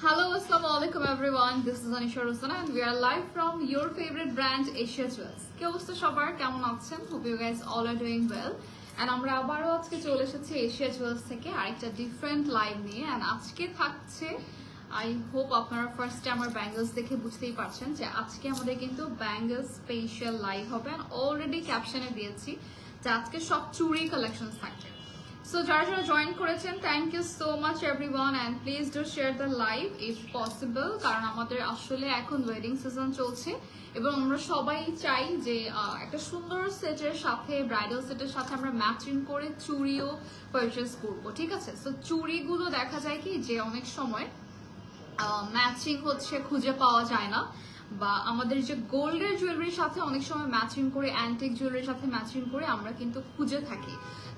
Hello, assalamu alaikum everyone. This is Anisha Rusana and we are live from your favorite brand Asia Jewels. কি অবস্থা সবার, কেমন আছেন? Hope you guys all are doing well. And আমরা আবারও আজকে চলে এসেছি Asia Jewels থেকে আরেকটা ডিফারেন্ট লাইভ নিয়ে। and আজকে থাকছে, I hope আপনারা ফার্স্টে আমার ব্যাঙ্গলস দেখে বুঝতেই পারছেন যে আজকে আমাদের কিন্তু ব্যাঙ্গলস স্পেশাল লাইভ হবে। and অলরেডি ক্যাপশনে দিয়েছি যে আজকে সব চুড়ি কালেকশনস থাকবে। So যারা যারা জয়েন করেছেন, thank you so much everyone and please do share the live if possible, কারণ আমাদের আসলে এখন ওয়েডিং সিজন চলছে এবং আমরা সবাই চাই যে একটা সুন্দর সেটের সাথে, ব্রাইডাল সেটের সাথে আমরা ম্যাচিং করে চুড়িও পারচেস করবো, ঠিক আছে? সো চুড়িগুলো দেখা যায় কি যে অনেক সময় ম্যাচিং হচ্ছে খুঁজে পাওয়া যায় না, বা আমাদের যে গোল্ডের জুয়েলারির সাথে অনেক সময় ম্যাচিং করে, অ্যান্টিক জুয়েলারির সাথে ম্যাচিং করে আমরা কিন্তু খুঁজে থাকি।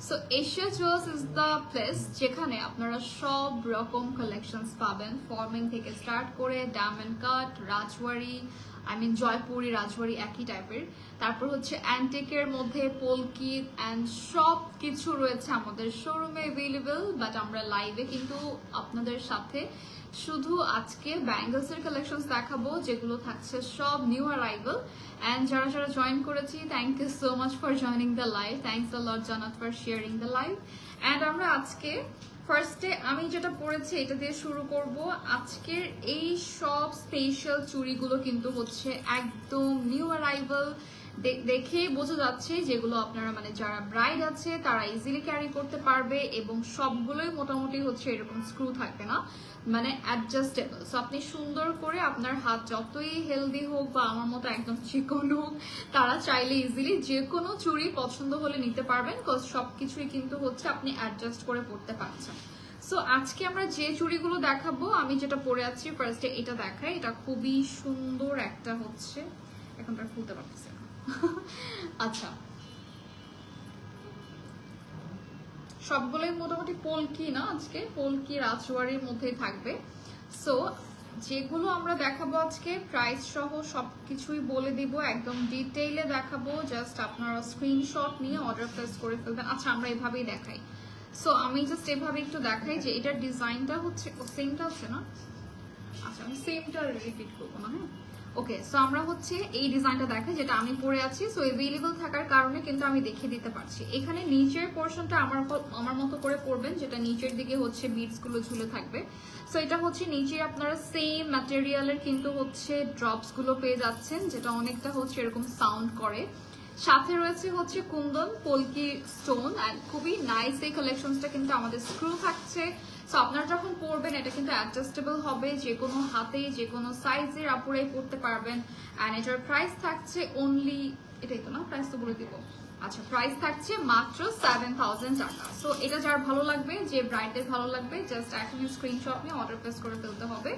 So Asia jewels is the place যেখানে আপনারা সব রকম কালেকশনস পাবেন, ফর্মিং থেকে স্টার্ট করে ডায়মন্ড কাট, রাজওয়ারি, জয়পুরি, রাজওয়ারি একই টাইপের, তারপর হচ্ছে অ্যান্টিকের মধ্যে পোলকি অ্যান্ড সব কিছু রয়েছে আমাদের শোরুমে অ্যাভেলেবল। বাট আমরা লাইভে কিন্তু আপনাদের সাথে শুধু আজকে ব্যাঙ্গলসের কালেকশনস দেখাবো যেগুলো থাকছে সব নিউ অ্যারাইভাল। অ্যান্ড যারা যারা জয়েন করেছি, thank you so much for joining the live, thanks a lot জানাত for sharing the live. And আমরা আজকে ফার্স্টে আমি যেটা পড়েছি এটা দিয়ে শুরু করব। আজকের এই সব স্পেশাল চুড়িগুলো কিন্তু হচ্ছে একদম নিউ অ্যারাইভাল, দেখেই বোঝা যাচ্ছে যেগুলো আপনারা যারা ব্রাইড আছে তারা ইজিলি ক্যারি করতে পারবে, এবং সবগুলোই মোটামুটি হচ্ছে এরকম স্ক্রু থাকবে না, অ্যাডজাস্টেবল। সো আপনি সুন্দর করে আপনার হাত যতই হেলদি হোক বা আমার মতো একদম চিকন হোক, তারা চাইলে ইজিলি যে কোনো চুড়ি পছন্দ হলে নিতে পারবেন, বিকজ সবকিছুই কিন্তু হচ্ছে আপনি অ্যাডজাস্ট করে পড়তে পারছেন। সো আজকে আমরা যে চুড়িগুলো দেখাবো, আমি যেটা পরে আছি ফার্স্টে এটা দেখাই। এটা খুবই সুন্দর একটা হচ্ছে, এখন তার খুলতে পারতেছে না। আচ্ছা, সবগুলোই মোটামুটি পোলকি না, আজকে পোলকি রাজওয়ারির মধ্যেই থাকবে। সো যেগুলো আমরা দেখাবো আজকে প্রাইস সহ সবকিছুই বলে দিব, একদম ডিটেইলে দেখাবো। জাস্ট আপনারা স্ক্রিনশট নিয়ে অর্ডার প্লেস করে ফেলবেন। আচ্ছা, আমরা এভাবেই দেখাই। সো আমি জাস্ট এভাবে একটু দেখাই যে এটার ডিজাইনটা হচ্ছে সেমটা আছে না। আচ্ছা, আমি সেমটা রিপিট করবো না, হ্যাঁ ওকে। সো আমরা হচ্ছে এই ডিজাইনটা দেখাই যেটা আমি পরে আছি। সো অ্যাভেলেবল থাকার কারণে কিন্তু আমি দেখিয়ে দিতে পারছি। এখানে নিচের পোর্শনটা আমার মতো করে পরবেন, যেটা নিচের দিকে হচ্ছে বিটস গুলো ঝুলে থাকবে। সো এটা হচ্ছে নিচে আপনারা সেম ম্যাটেরিয়ালের কিন্তু হচ্ছে ড্রপস গুলো পেয়ে যাচ্ছেন, যেটা অনেকটা হচ্ছে এরকম সাউন্ড করে। সাথে রয়েছে হচ্ছে কুন্দন পোলকি স্টোন, অ্যান্ড খুবই নাইস এই কালেকশনসটা। কিন্তু আমাদের স্ক্রু থাকছে, সো আপনারা যখন পরবেন এটা কিন্তু অ্যাডজাস্টেবল হবে, যে কোনো হাতে যে কোনো সাইজের আপুরাই পরতে পারবেন। অ্যান্ড এটার প্রাইস থাকছে অনলি, এটাই তো না, প্রাইস তো বলে দিব। আচ্ছা, প্রাইস থাকছে মাত্র 7000 টাকা। সো এটা যার ভালো লাগবে, যে ব্রাইডের ভালো লাগবে, জাস্ট এখনই স্ক্রিনশট নিয়ে অর্ডার প্লেস করে ফেলতে হবে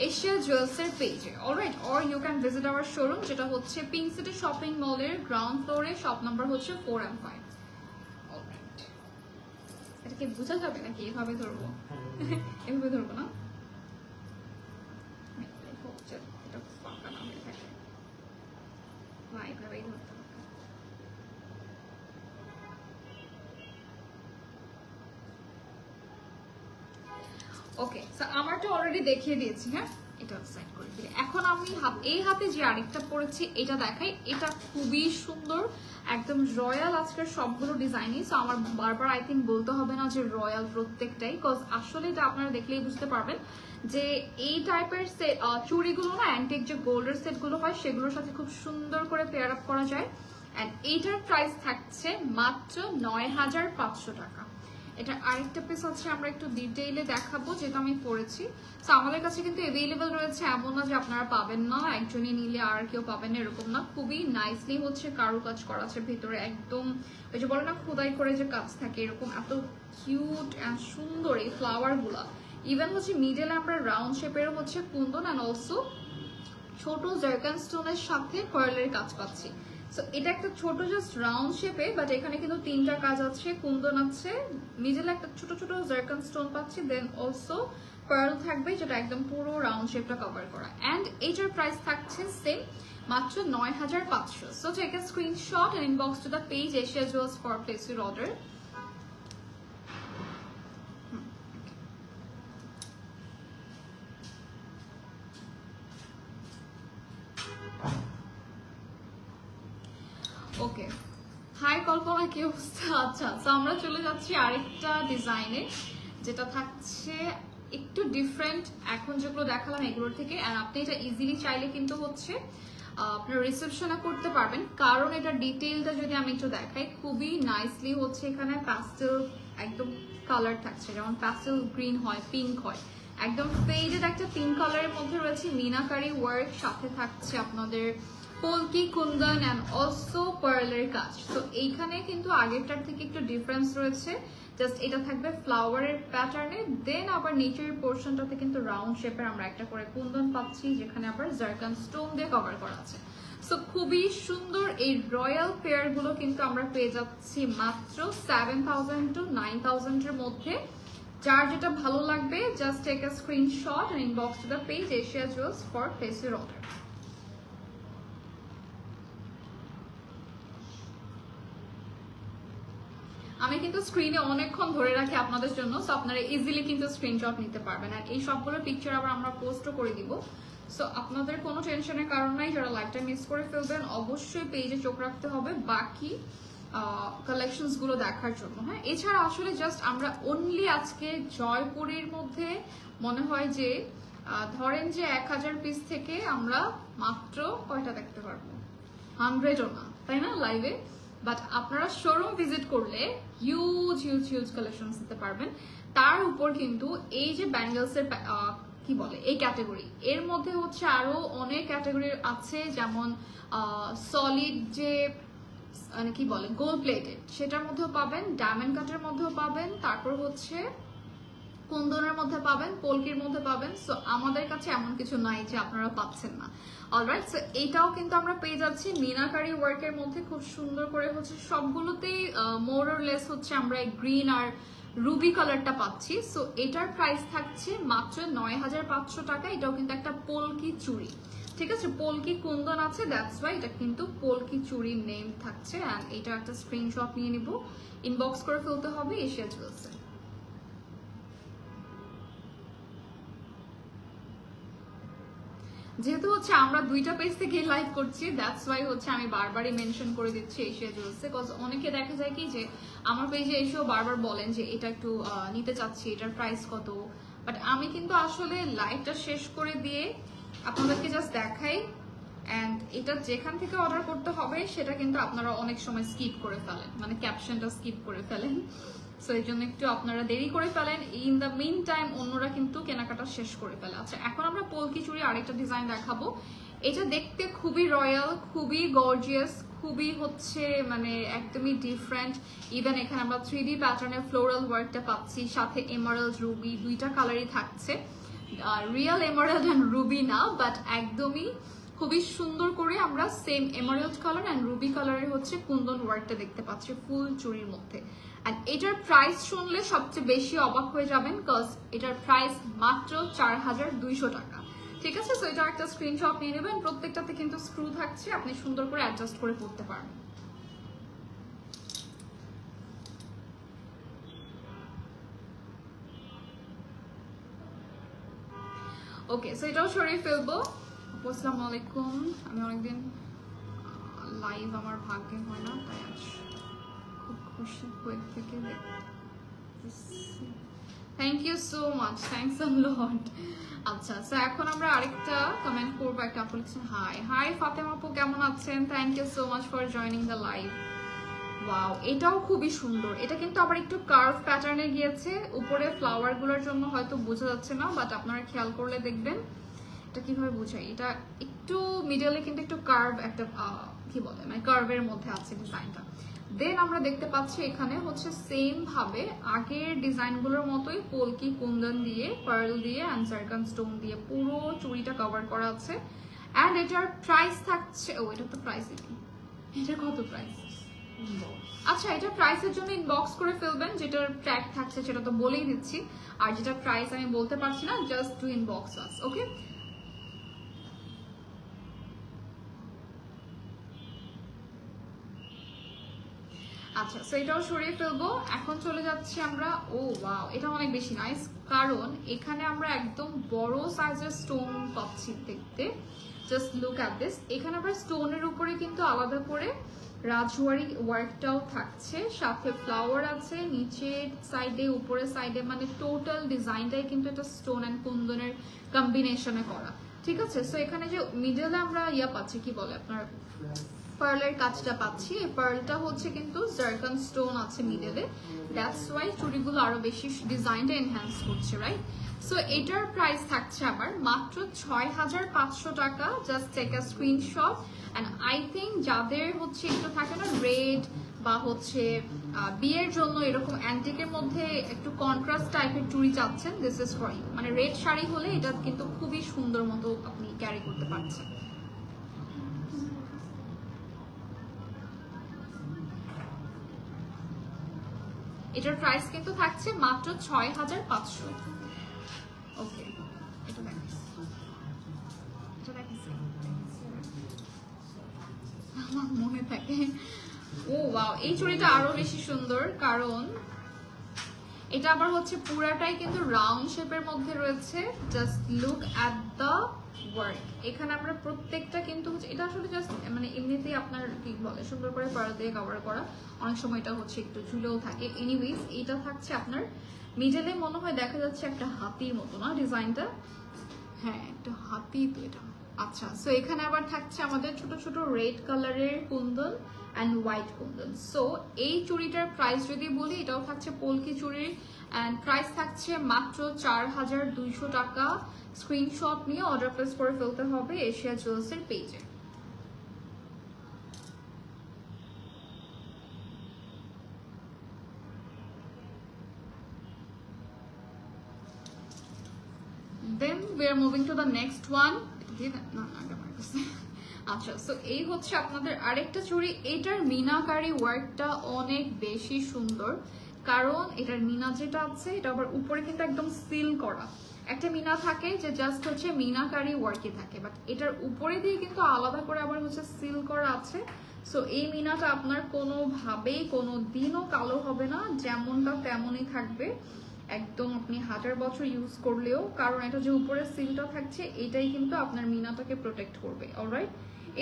এশিয়া জুয়েলসের পেজে, alright. Or you can visit our showroom, যেটা হচ্ছে পিঙ্ক সিটি শপিং মলের গ্রাউন্ড ফ্লোরে, শপ নাম্বার হচ্ছে 4 and 5। অলরাইট, এটাকে বোঝা যাবে নাকি? এভাবে ধরবো, এভাবে ধরবো না, এটা ফাঁকা না হয়ে থাকে, এভাবেই ধরতে হবে। ওকে, সো আমারটা অলরেডি দেখিয়ে দিয়েছি, হ্যাঁ এটা সাইড করে দিই। এখন আমি এই হাতে যে আরেকটা পরেছি এটা দেখাই। এটা খুবই সুন্দর, একদম রয়্যাল আজকের সবগুলো ডিজাইনই। সো আমার বারবার আই থিঙ্ক বলতে হবে না যে রয়্যাল প্রত্যেকটাই, বিকজ আসলে এটা আপনারা দেখলেই বুঝতে পারবেন যে এই টাইপের সেট চুড়িগুলো না, অ্যান্টিক যে গোল্ডের সেটগুলো হয় সেগুলোর সাথে খুব সুন্দর করে পেয়ার আপ করা যায়। অ্যান্ড এইটার প্রাইস থাকছে মাত্র 9500 টাকা। এটা আরেকটা পিস হচ্ছে, আমরা একটু ডিটেইলে দেখাবো যেটা আমি পরেছি। তো আমাদের কাছে কিন্তু অ্যাভেলেবল রয়েছে, এমন না যে আপনারা পাবেন না, একজনই নিলে আর কেউ পাবেন না এরকম না। খুবই নাইসলি হচ্ছে কারুকাজ করা আছে ভেতরে, একদম ওই যে বলে না খোদাই করে যে কাজ থাকে, এরকম এত কিউট অ্যান্ড সুন্দর এই ফ্লাওয়ার গুলা। ইভেন হচ্ছে মিডলে আমরা রাউন্ড শেপেরও হচ্ছে কুন্দন অ্যান্ড অলসো ছোট জারকান স্টোনের সাথে পার্লের কাজ পাচ্ছি। সো এটা একটা ছোট জাস্ট রাউন্ড শেপে, বাট এখানে কিন্তু তিনটা কাজ আছে, কুন্দন আছে, মিডলে একটা ছোট ছোট জারকান স্টোন পাচ্ছি, দেন অলসো পার্ল থাকবে, যেটা একদম পুরো রাউন্ড শেপটা কভার করা। অ্যান্ড এইটার প্রাইস থাকছে সেম, মাত্র 9500। So take a screenshot and inbox to the page Asia Jewels for place your order. না কি অবস্থা। আচ্ছা, তো আমরা চলে যাচ্ছি আরেকটা ডিজাইনে, যেটা থাকছে একটু ডিফারেন্ট এখন যেগুলো দেখালাম এগুলোর থেকে। আর আপনি এটা ইজিলি চাইলে কিন্তু হচ্ছে আপনার রিসেপশনে করতে পারবেন, কারণ এটা ডিটেইলটা যদি আমি একটু দেখাই, খুবই নাইসলি হচ্ছে এখানে প্যাস্টেল একদম কালার থাকছে, যেমন প্যাস্টেল গ্রিন হয়, পিঙ্ক হয়, একদম ফেডেড একটা পিঙ্ক কালারের মধ্যে রয়েছে মিনাকারি ওয়ার্ক, সাথে থাকছে আপনাদের পোলকি কুন্দন অ্যান্ড অলসো পার্লের কাজ। তো এইখানে কিন্তু আগেরটার থেকে একটু ডিফারেন্স রয়েছে, জাস্ট এটা থাকবে ফ্লাওয়ারের প্যাটার্নে, দেন আবার নিচের পোর্শনটাতে কিন্তু রাউন্ড শেপের আমরা একটা করে কুন্দন পাচ্ছি, যেখানে আবার জারকান স্টোন দিয়ে কভার করা আছে। সো খুবই সুন্দর এই রয়্যাল পেয়ার গুলো কিন্তু আমরা পেয়ে যাচ্ছি মাত্র 7,000 to 9,000 এর মধ্যে। যার যেটা ভালো লাগবে just take a screenshot and inbox to the page Asia Jewels for place your order. আমি কিন্তু স্ক্রিনে অনেকক্ষণ ধরে রাখি আপনাদের জন্য, সো আপনারা ইজিলি কিন্তু স্ক্রিনশট নিতে পারবেন। আর এই সবগুলো পিকচার আবার আমরা পোস্টও করে দিব, সো আপনাদের কোনো টেনশনের কারণ নাই। যারা লাইভটা মিস করে ফেলবেন অবশ্যই পেজে চোখ রাখতে হবে বাকি কালেকশনস গুলো দেখার জন্য। হ্যাঁ, এছাড়া আসলে জাস্ট আমরা অনলি আজকে জয়পুরের মধ্যে মনে হয় যে ধরেন যে 1000 পিস থেকে আমরা মাত্র কয়টা দেখতে পারবো, 100ও না, তাই না লাইভে। বাট আপনারা শোরুম ভিজিট করলে হিউজ হিউজ হিউজ কালেকশন দিতে পারবেন। তার উপর কিন্তু এই যে ব্যাঙ্গেলসের কি বলে এই ক্যাটাগরি, এর মধ্যে হচ্ছে আরো অনেক ক্যাটাগরি আছে, যেমন সলিড যে মানে কি বলে গোল্ড প্লেটেড, সেটার মধ্যেও পাবেন, ডায়মন্ড কাটের মধ্যেও পাবেন, তারপর হচ্ছে কুন্দনের মধ্যে পাবেন, পোলকির মধ্যে পাবেন। সো আমাদের কাছে এমন কিছু নাই যে আপনারা পাচ্ছেন না। অলরাইট, সো এইটাও কিন্তু আমরা পেয়ে যাচ্ছি মিনাকারি ওয়ার্কের মধ্যে, খুব সুন্দর করে হচ্ছে সবগুলোতেই মোর অর লেস হচ্ছে আমরা এই গ্রিন আর রুবি কালারটা পাচ্ছি। সো এটার প্রাইস থাকছে মাত্র 9,500 টাকা। এটাও কিন্তু একটা পোলকি চুড়ি, ঠিক আছে, পোলকি কুন্দন আছে, দ্যাটস ওয়াই এটা কিন্তু পোলকি চুড়ির নেম থাকছে। অ্যান্ড এটা একটা স্ক্রিনশট নিয়ে নিব, ইনবক্স করে ফেলতে হবে এশিয়া জুয়েলসে। যেহেতু হচ্ছে আমরা দুইটা পেজ থেকে লাইভ করছি, দ্যাটস ওয়াই হচ্ছে আমি বারবারই মেনশন করে দিচ্ছি এশিয়া জুয়েলসে, বিকজ অনেকে দেখা যায় কি যে আমার পেজে এসেও বারবার বলেন যে এটা একটু নিতে চাচ্ছি, এটার প্রাইস কত। বাট আমি কিন্তু আসলে লাইভটা শেষ করে দিয়ে আপনাদেরকে জাস্ট দেখাই, অ্যান্ড এটা যেখান থেকে অর্ডার করতে হবে সেটা কিন্তু আপনারা অনেক সময় স্কিপ করে ফেলেন, মানে ক্যাপশনটা স্কিপ করে ফেলেন। সো এই জন্য একটু আপনারা দেরি করে ফেলেন, ইন দ্য মিন টাইম অন্যরা কিন্তু কেনাকাটা শেষ করে ফেলে। আচ্ছা, এখন আমরা পোলকি চুড়ি আরেকটা ডিজাইন দেখাবো। এটা দেখতে খুবই রয়্যাল, খুবই গর্জিয়াস, খুবই হচ্ছে মানে একদমই ডিফারেন্ট। ইভেন এখানে আমরা 3D প্যাটার্নের ফ্লোরাল ওয়ার্কটা পাচ্ছি, সাথে এমারাল্ড রুবি দুইটা কালারই থাকছে, রিয়েল এমারাল্ড অ্যান্ড রুবি না, বাট একদমই খুবই সুন্দর করে আমরা same Emerald colour and Ruby কালারের হচ্ছে কুন্দন ওয়ার্কটা দেখতে পাচ্ছি ফুল চুড়ির মধ্যে। আর এটার প্রাইস শুনলে সবচেয়ে বেশি অবাক হয়ে যাবেন, কজ এটার প্রাইস মাত্র 4,200 টাকা। ঠিক আছে, সো এটা একটা স্ক্রিনশট নিয়ে নেবেন। প্রত্যেকটাতে কিন্তু স্ক্রু থাকছে, আপনি সুন্দর করে অ্যাডজাস্ট করে পড়তে পারবেন। ওকে, সো এটাও সরিয়ে ফেলবো। আসসালামু আলাইকুম, আমি অনেকদিন লাইভ আমার ভাগ্যে হয় না, তাই আজ খুব খুশি হয়ে থেকে thank you so much, thanks a lot. আচ্ছা, সো এখন আমরা আরেকটা কমেন্ট করবো। একটা আপু লিখছেন হাই হাই ফাতেমা আপু, কেমন আছেন? Thank you so much for joining the live. Wow, এটাও খুবই সুন্দর। এটা কিন্তু আবার একটু কার্ভ প্যাটার্নে গিয়েছে, উপরে ফ্লাওয়ার গুলোর জন্য হয়তো বোঝা যাচ্ছে না, বাট আপনারা খেয়াল করলে দেখবেন। এটা কিভাবে বোঝাই, এটা একটু মিডলে কিন্তু একটু কার্ভ একটা কি বলে মানে কার্ভের মধ্যে আছে ডিজাইনটা। দেন আমরা দেখতে পাচ্ছি এখানে হচ্ছে সেম ভাবে আগের ডিজাইনগুলোর মতোই পোলকি কুন্দন দিয়ে, পার্ল দিয়ে অ্যান্ড জারকান স্টোন দিয়ে পুরো চুড়িটা কভার করা আছে। অ্যান্ড এটার প্রাইস থাকছে, ও এটা তো প্রাইসই নেই, এটা কত প্রাইস? আচ্ছা, এটা প্রাইসের জন্য ইনবক্স করে ফেলবেন, যেটার ট্র্যাক থাকছে সেটা তো বলেই দিচ্ছি, আর যেটা প্রাইস আমি বলতে পারছি না, জাস্ট টু ইনবক্স আস। ওকে, আচ্ছা, সো এটাও সরিয়ে ফেলবো। এখন চলে যাচ্ছি আমরা, ও ওয়াও, এটা অনেক বেশি নাইস, কারণ এখানে আমরা একদম বড় সাইজের স্টোন পাচ্ছি দেখতে। জাস্ট লুক অ্যাট দিস, এখানে আবার স্টোনের উপরে কিন্তু আলাদা করে রাজওয়ারি ওয়ার্কটাও থাকছে, সাথে ফ্লাওয়ার আছে নিচের সাইডে উপরের সাইডে, মানে টোটাল ডিজাইনটাই কিন্তু এটা স্টোন অ্যান্ড কুন্দনের কম্বিনেশনে করা। ঠিক আছে, সো এখানে যে মিডলে আমরা পাচ্ছি কি বলে আপনার পার্লের কাজটা পাচ্ছি, এই পার্লটা হচ্ছে কিন্তু জারকান স্টোন আছে মিডলে, দ্যাটস ওয়াই চুড়িগুলো আরো বেশি ডিজাইনটা এনহ্যান্স করছে, রাইট? সো এটার প্রাইস থাকছে আবার মাত্র 6500 টাকা। Just take a screenshot and I think যাদের হচ্ছে একটু থাকে না রেড বা হচ্ছে বিয়ের জন্য এরকম অ্যান্টিকের মধ্যে একটু কন্ট্রাস্ট টাইপের চুড়ি চাচ্ছেন, দিস ইজ ফর ইউ। মানে রেড শাড়ি হলে এটা কিন্তু খুবই সুন্দর মতো আপনি ক্যারি করতে পারছেন। এটার প্রাইস কিন্তু থাকছে মাত্র 6500। ওকে, এটা আমার মনে থাকে। ও ওয়াও, এই চুড়িটা আরো বেশি সুন্দর, কারণ এটা আবার হচ্ছে পুরাটাই কিন্তু রাউন্ড শেপের মধ্যে রয়েছে। Just look at the work. এখানে আমরা প্রত্যেকটা কিন্তু হচ্ছে এটা আসলে জাস্ট মানে এমনিতেই আপনার কি বলে সুন্দর করে পাড়া দিয়ে কভার করা, অনেক সময় এটা হচ্ছে একটু ঝুলেও থাকে। এনিওয়েজ এটা থাকছে আপনার মিডলে, মনে হয় দেখা যাচ্ছে একটা হাতির মতো না ডিজাইনটা? হ্যাঁ, একটা হাতি তো এটা। আচ্ছা, সো এখানে আবার থাকছে আমাদের ছোট ছোট রেড কালারের Kundan and white Kundan. So এই চুড়িটার প্রাইস যদি বলি, এটাও থাকছে পোলকি চুড়ির অ্যান্ড প্রাইস থাকছে মাত্র 4200 টাকা। স্ক্রিনশট নিয়ে অর্ডার প্লেস করে ফেলতে হবে এশিয়া জুয়েলার্সের পেজে। Then we are moving to the next one. আচ্ছা, সো এই হচ্ছে আপনাদের আরেকটা চুড়ি। এটার মিনাকারি ওয়ার্কটা অনেক বেশি সুন্দর, কারণ এটার মিনা যেটা আছে এটা আবার উপরে কিন্তু একদম সিল করা। একটা মিনা থাকে যে জাস্ট হচ্ছে মিনাকারি ওয়ার্কই থাকে, বাট এটার উপরে দিয়ে কিন্তু আলাদা করে আবার হচ্ছে সিল করা আছে। সো এই মিনাটা আপনার কোনোভাবেই কোনো দিনও কালো হবে না, যেমনটা তেমনই থাকবে একদম, আপনি 1000 বছর ইউজ করলেও, কারণ এটা যে উপরে সিলটা থাকছে এটাই কিন্তু আপনার মিনাটাকে প্রোটেক্ট করবে। অলরাইট,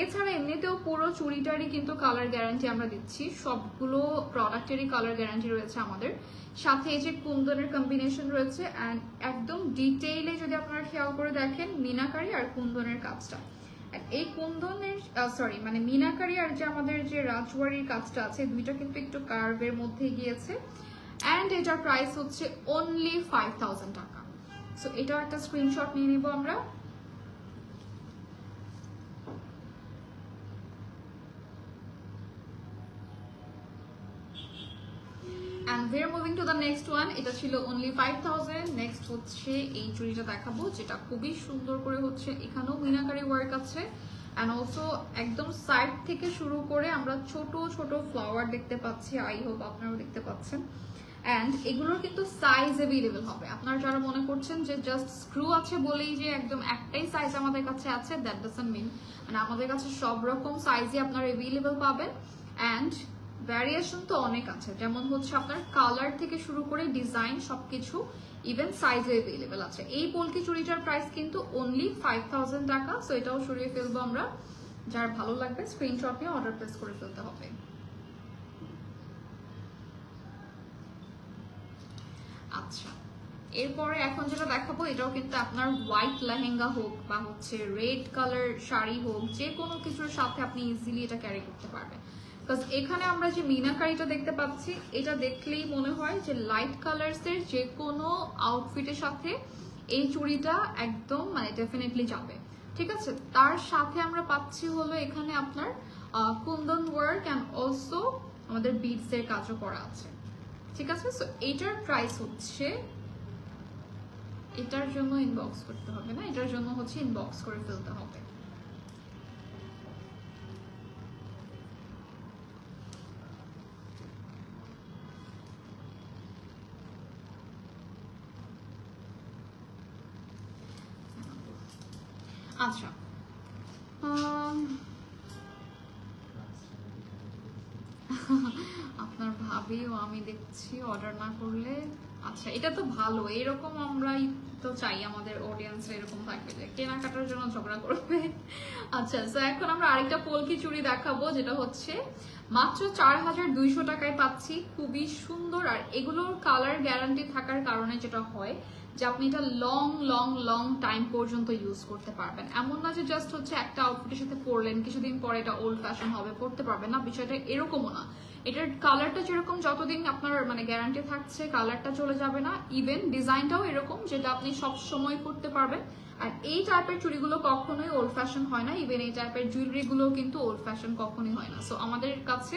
এছাড়া এমনিতেও পুরো চুড়িটারই কিন্তু কালার গ্যারান্টি আমরা দিচ্ছি, সবগুলো প্রোডাক্টেরই কালার গ্যারান্টি রয়েছে আমাদের সাথে। এই যে কুন্দনের কম্বিনেশন রয়েছে অ্যান্ড একদম ডিটেইলে যদি আপনারা খেয়াল করে দেখেন মিনাকারি আর কুন্দনের কাজটা, এই কুন্দনের মানে মিনাকারি আর যে আমাদের যে রাজওয়ারির কাজটা আছে, দুইটা কিন্তু একটু কার্ভের মধ্যে গিয়েছে। অ্যান্ড এটার প্রাইস হচ্ছে অনলি 5000 টাকা। সো এটাও একটা স্ক্রিনশট নিয়ে নিব আমরা। And we're moving to the next one. এটা ছিল only 5000. নেক্সট হচ্ছে এই চুড়িটা দেখাবো, যেটা খুবই সুন্দর করে হচ্ছে এখানেও মিনাকারি ওয়ার্ক আছে অ্যান্ড অলসো একদম সাইড থেকে শুরু করে আমরা ছোট ছোট ফ্লাওয়ার দেখতে পাচ্ছি। আই হোপ আপনারাও দেখতে পাচ্ছেন। অ্যান্ড এগুলোর কিন্তু সাইজ অ্যাভেলেবেল হবে। আপনারা যারা মনে করছেন যে জাস্ট স্ক্রু আছে বলেই যে একদম একটাই সাইজ আমাদের কাছে আছে, দ্যাট ডাজন্ট মিন। মানে আমাদের কাছে সব রকম সাইজই আপনারা অ্যাভেলেবেল পাবেন অ্যান্ড ভ্যারিয়েশন তো অনেক আছে, যেমন হচ্ছে আপনার কালার থেকে শুরু করে ডিজাইন সবকিছু ইভেন সাইজে অ্যাভেলেবেল আছে। এই পোলকি চুড়িটার প্রাইস কিন্তু অনলি 5000 টাকা। সো এটাও সরিয়ে ফেলবো আমরা। যার ভালো লাগবে স্ক্রিনশট নিয়ে অর্ডার প্লেস করে ফেলতে হবে। আচ্ছা, এরপরে এখন যেটা দেখাবো এটাও কিন্তু আপনার হোয়াইট লেহেঙ্গা হোক বা হচ্ছে রেড কালার শাড়ি হোক, যে কোনো কিছুর সাথে আপনি ইজিলি এটা ক্যারি করতে পারবেন। বিকজ এখানে আমরা যে মিনাকারিটা দেখতে পাচ্ছি, এটা দেখলেই মনে হয় যে লাইট কালার্সের যে কোনো আউটফিটের সাথে এই চুড়িটা একদম মানে ডেফিনেটলি যাবে। ঠিক আছে, তার সাথে আমরা পাচ্ছি হলো এখানে আপনার কুন্দন ওয়ার্ক অ্যান্ড অলসো আমাদের বিডসের কাজও করা আছে। ঠিক আছে, সো এটার প্রাইস হচ্ছে, এটার জন্য ইনবক্স করতে হবে না, এটার জন্য হচ্ছে ইনবক্স করে ফেলতে হবে। আচ্ছা, আপনার ভাব লাভিও আমি দেখছি অর্ডার না করলে। আচ্ছা এটা তো ভালো, এরকম আমরাই তো চাই আমাদের অডিয়েন্স এরকম থাকবে যে কেনাকাটার জন্য ঝগড়া করবে। আচ্ছা তো এখন আমরা আরেকটা পলকি চুড়ি দেখাবো, যেটা হচ্ছে মাত্র 4200 টাকায় পাচ্ছি। খুবই সুন্দর, আর এগুলোর কালার গ্যারান্টি থাকার কারণে যেটা হয় যে আপনি এটা লং লং লং টাইম পর্যন্ত ইউজ করতে পারবেন। এমন না যে জাস্ট হচ্ছে একটা আউটফিটের সাথে পরলেন, কিছুদিন পরে এটা ওল্ড ফ্যাশন হবে, পরতে পারবেন না, বিষয়টা এরকমও না। এটার কালারটা যেরকম যতদিন আপনার মানে গ্যারান্টি থাকছে কালারটা চলে যাবে না, ইভেন ডিজাইনটাও এরকম যেটা আপনি সব সময় পরতে পারবেন। আর এই টাইপের চুড়িগুলো কখনোই ওল্ড ফ্যাশন হয় না, ইভেন এই টাইপের জুয়েলারিগুলো কিন্তু ওল্ড ফ্যাশন কখনোই হয় না। সো আমাদের কাছে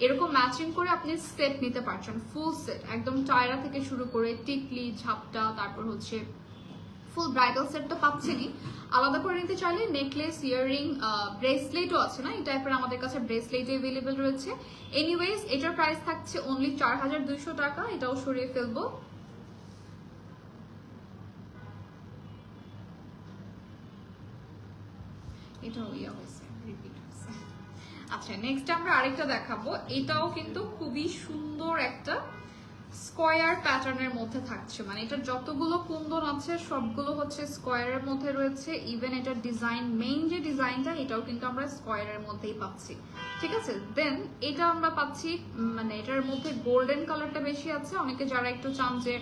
এরকম ম্যাচিং করে আপনি সেট নিতে পারছেন, ফুল সেট, একদম টায়রা থেকে শুরু করে টিকলি, ঝাপটা, তারপর হচ্ছে ফুল ব্রাইডাল সেট তো পাচ্ছেনই, আলাদা করে নিতে চাইলে নেকলেস, ইয়াররিং, ব্রেসলেটও আছে না, এই টাইপের আমাদের কাছে ব্রেসলেট অ্যাভেলেবেল রয়েছে। এনিওয়েজ এটার প্রাইস থাকছে অনলি 4200 টাকা। এটাও সরিয়ে ফেলবো। এটাও ইয়া হয়েছে, রিপিট হয়েছে। আচ্ছা নেক্সট আমরা আরেকটা দেখাবো, এটাও কিন্তু খুবই সুন্দর একটা স্কয়ার প্যাটার্নের মধ্যে থাকছে, মানে এটার যতগুলো কুন্দন আছে সবগুলো হচ্ছে স্কয়ারের মধ্যে রয়েছে। ইভেন এটার ডিজাইন, মেইন যে ডিজাইনটা এটাও কিন্তু আমরা স্কয়ারের মধ্যেই পাচ্ছি, ঠিক আছে। দেন এটা আমরা পাচ্ছি মানে এটার মধ্যে গোল্ডেন কালারটা বেশি আছে। অনেকে যারা একটু চান যে